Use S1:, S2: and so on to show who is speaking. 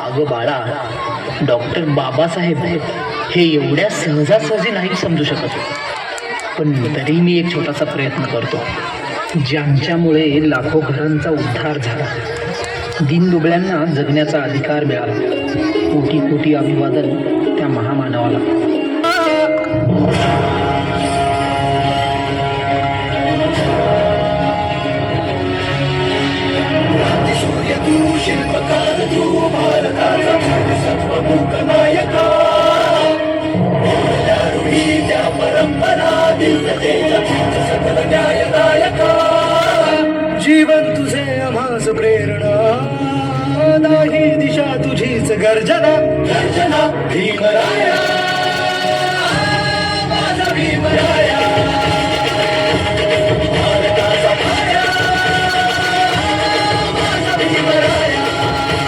S1: अगं बाळा, डॉक्टर बाबासाहेब हे एवढ्या सहजासहजी नाही समजू शकत, पण तरी मी एक छोटासा प्रयत्न करतो, ज्यांच्यामुळे लाखो घरांचा उद्धार झाला, दीनदुबळ्यांना जगण्याचा अधिकार मिळाला. कोटी कोटी अभिवादन त्या महामानवाला.
S2: शिल्पकार तू भारताचा सर्वमुख नायका, त्या परंपरा दिव्यतेचा सकल न्यायदायका. जीवन तुझे आम्हास प्रेरणा, दाही दिशा तुझीच गर्जना गर्जना. भीमराया